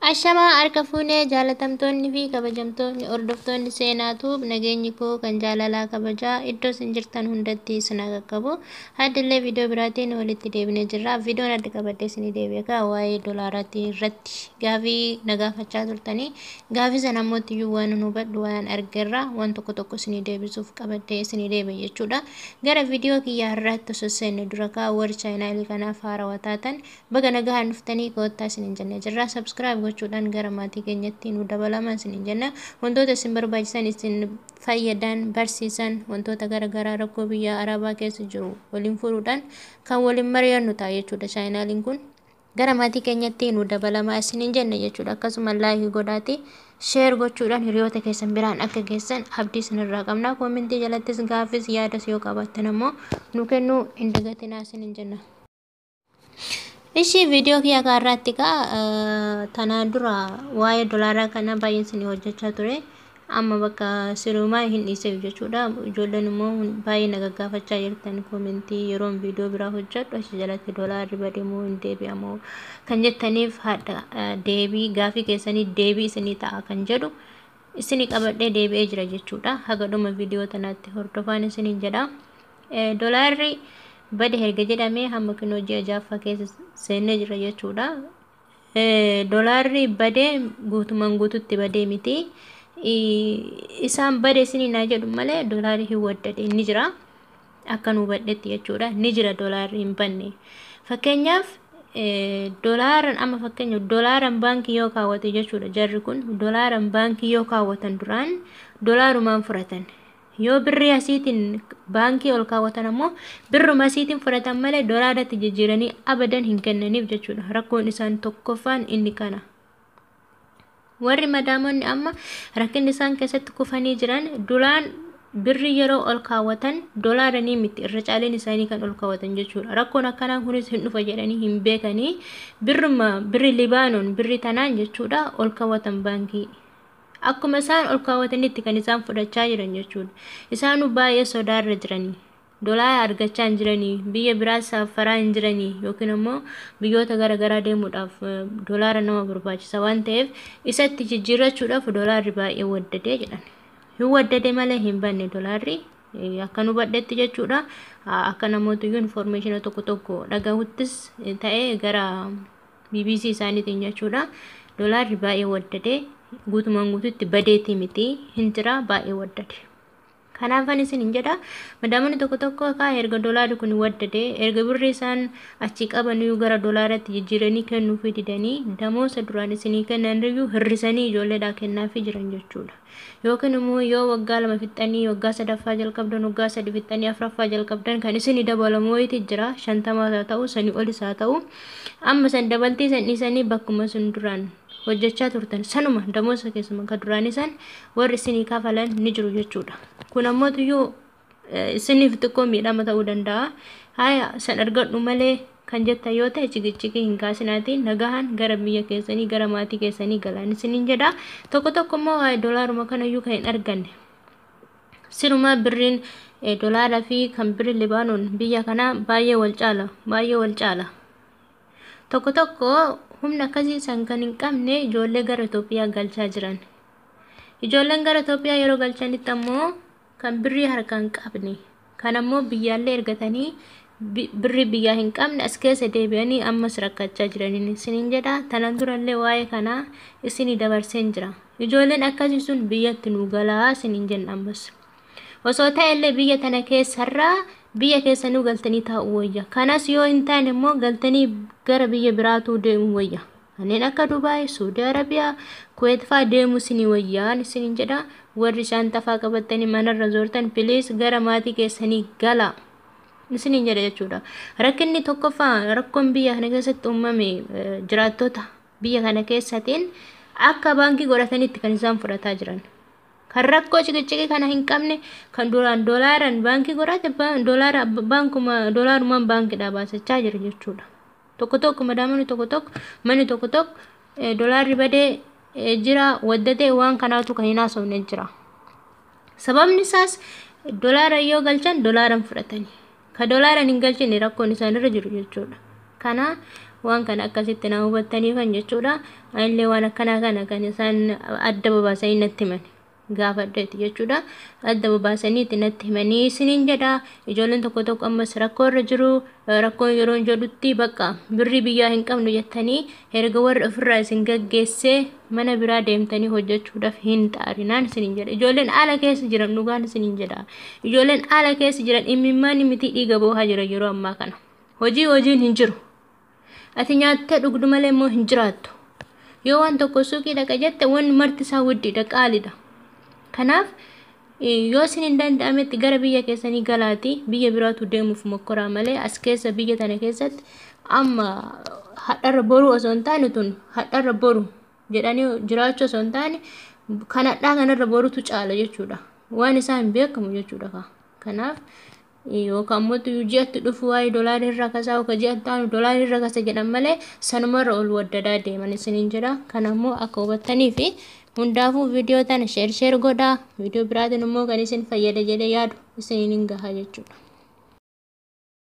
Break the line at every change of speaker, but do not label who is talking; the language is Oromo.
Ashama harka fuunee jaalatamtoonni fi kabajamtoonni hordoftoonni seenaatuuf nageenyi koo kan jaalalaa kabajaa iddoo isin jirtan hundatti isin haa qaqqabu. Haddillee viidiyoo biraatiin walitti deebinee jirra. Viidiyoon adda qabadhee isinii deebi'aa waa'ee doolaaraatii irratti gaafii na gaafachaa turtanii gaafii sana ammoo iyyuu waan nu hubadhu waan argerra waan tokko tokko isinii deebisuuf qabadhee isinii deebi'e jechuudha. Gara viidiyoo kiyyaa har'aatti osoo seenne dura warri chaayinaayilii kanaaf haarawaa taatan baga nagahaan dhuftanii koottaa isiniin jennee jirra. Subscribe gochuudhaan gara maatii keenyatti nu dabalamaa isiniin jenna. Wantoota isin barbaachisan isin fayyadan barsiisan wantoota garaagaraa rakkoo biyya Arabaa keessa jiru waliin furuudhaan kan waliin mari'annu ta'a jechuudha. Chaayinaaliin kun gara maatii keenyatti nu dabalamaa isiniin jenna jechuudha. Akkasuma laayikii godhaati sheer gochuudhaan hiriyoota keessan biraan akka geessan abdii isinirraa qabna. Koomentii jalattis gaafis yaadas yoo qabaattan ammoo nu kennuu hin dagatinaa isiniin jenna. Ishi viidiyoo kiyya kanarratti tanaan dura waa'ee doolaaraa kana baay'ee isinii hojjechaa ture. Amma bakka sirumaa hin dhiiseef jechuudha. Ijoolleen immoo baay'ee na gaggaafachaa jirtan koomentii yeroon viidiyoo biraa hojjedhu achi jalatti doolaarri badee moo hin deebi'amoo kan jettaniif haadha deebii gaafii keessanii deebii isinii ta'a kan jedhu isinii qabadhee deebi'ee jira jechuudha. Haga dhuma viidiyoo tanaatti hordofaan isiniin jedha. Doolaarri bade erga jedhamee hamma kinoo ji'a jaaffaa keessa seennee jira jechuudha. Doolaarri badee guutumaan guututti badee miti. Isaan bade isinii naa jedhu malee doolaarri hin waddade ni jira. Akka nu hubadhetti jechuudha. Ni jira doolaarri hin banne. Fakkeenyaaf doolaaran amma fakkeenyaaf doolaaran baankii yoo kaawwate jechuudha. Jarri kun doolaaran baankii yoo kaawwatan duraan doolaarumaan fudhatan. Yoo birrii asiitiin baankii ol kaawwatan ammoo birruma asiitiin fudhatan malee doolaaratti jijjiiranii abadan hin kennaniif jechuudha. Rakkoon isaan tokkoffaan inni kana. Warri madaamonni amma rakkinni isaan keessatti kufanii jiran duraan birrii yeroo ol kaawwatan doolaaranii miti irra caaleen isaanii kan ol kaawwatan jechuudha. Rakkoon akkanaa kunis hin dhufa jedhanii hin beekanii birri Libaanoon birri tanaan jechuudha ol kaawwatan baankii. Akkuma isaan ol kaawwatanitti kan isaan fudhachaa jiran jechuudha. Isaanuu baay'ee sodaarra jiranii. Doolaara argachaa hin jiranii. Biyya biraa safaraa hin jiranii yookiin ammoo biyyoota garaagaraa deemuudhaaf doolaara nama barbaachisa waan ta'eef isatti jijjiirrachuudhaaf doolaarri baay'ee waddadee jedhan. Hin waddade malee hin banne doolaarri akka nu badhetti jechuudha. Akka namoota iyyuu information tokko tokko dhagahuttis ta'ee gara BBC isaaniitiin jechuudha. Doolaarri baay'ee waddadee guutumaan guututti badeetii miti hin jira baay'ee waddade. Kanaafan isin jedha madaamonni tokko tokko erga doolaarri kun waddade erga birrii isaan achi qabaniyyuu gara doolaaratti jijjiiranii kennuufii didanii damoosa duraan isinii kennaniyyuu hirrisanii ijoolleedhaa kennaafii jiran jechuudha. Yookiin immoo yoo waggaa 2 fixxanii waggaa 3ffaa jalqabdan waggaa 3 fixxanii 4ffaa jalqabdan kan isinii dabalamoo wayiitii jira 50 ta'u sanii olis haa ta'u amma san dabaltii san dhiisanii bakkuma sun duraan hojjechaa turtan sanuma damoosa keessuma kan duraan isaan warri isinii kafalan ni jiru jechuudha. Kun ammoo iyyuu isiniif xiqqoo miidhama ta'uu danda'a. Haya san argadhu malee kan jettan yoo ta'e cigichigii hin kaasinaatiin nagahan gara biyya keessanii gara maatii keessanii galaan isiniin jedha. Tokko tokko immoo doolaaruma kanayyuu kan hin arganne. Sirumaa birriin doolaaraa fi kan birri Libaanoon biyya kana baay'ee wal caala. Tokko tokko humna akkasii san kan hin qabne ijoollee gara Itoophiyaa galchaa jiran. Ijoolleen gara Itoophiyaa yeroo galchanitti ammoo kan birrii harkaan qabne kan ammoo biyyaallee ergatanii birrii biyyaa hin qabne as keessa deebi'anii ammas rakkachaa jiraniin isiniin jedha. Tanan durallee waa'ee kanaa isinii dabarseen jira. Ijoolleen akkasii sun biyyatti nu galaa isiniin jenna ammas. Osoo ta'ellee biyya tana keessarraa biyya keessanuu galtanii taa'uu wayya. Kanas yoo hin taane immoo galtanii gara biyya biraatuu deemuu wayya. Kanneen akka Dubaay, Saudi Arabiyaa, Kuwait fa'aa deemuu isinii wayyaan isiniin jedha. Warri isaan tafaa qabatanii manarra zoortan please gara maatii keessanii gala. isiniin jedha jechuudha. Rakkinni tokkoffaa rakkoon biyya kana keessatti uumame jiraattota biyya kana keessatiin akka baankii godhatanitti kan isaan fudhataa jiran. Kan rakkoo ciqiciqii kana hin qabne kan doolaaraan baankii godhate doolaarumaan baankiidhaa baasachaa jira jechuudha. Tokko madaamni tokko manni tokko doolaarri badee jira waddatee waan kanaatu kan hin haasofne jira. Sababni isaas doolaara yoo galchan doolaaran fudhatanii. Ka doolaaran hin galchine rakkoon isaanirra jiru jechuudha. Kana waan kana akkasitti na hubattanii kan jechuudha. Illee waan akkana kana kan isaan adda babaasanii natti himan. Gaafadheeti jechuudha. Adda babaasanii natti himanii isiniin jedha. Ijoolleen tokko ammas rakkoo irra jiru. Rakkoon yeroo jedhutti bakka birrii biyyaa hin qabnu jettanii erga warra ofirraa isin gaggeessee mana biraa deemtanii hojjechuudhaaf hin xaarinaan isiniin jedha. Ijoolleen haala keessa jiran dhugaan isiniin jedha. Ijoolleen haala keessa jiran imimmaan miti dhiiga boohaa jira yeroo ammaa kana. Hojiin hin jiru. Ati nyaattee dhugdu malee immoo hin jiraattu. Yoo waan tokko suuqii dhaqa jette wanni marti isaa widdiidha qaalidha. Kanaaf yoo isin hin danda'ametti gara biyya keessanii galaati biyya biraatu deemuuf mokkoraa malee as keessa biyya tana keessatti amma hadharra boru osoo hin taane tun hadharra boru jedhanii jiraachuu osoo hin taane kan hadhaa kanarra borutu caala jechuudha. Waan isaa hin beekamu jechuudha. Kanaaf yookaan immoo ji'atti dhufu waa'ee doolaarii irraa kasaa yookaan ji'atti aanu doolaarii irraa kasa jedhan malee sanumarra ol waddadaa deeman isiniin jedha. Kanammoo akka hubattanii fi hundaafuu viidiyoo tana sheer godhaa. Viidiyoo biraatiin immoo kan isin fayyada jedhee yaadu isiniin gahaa jechuudha.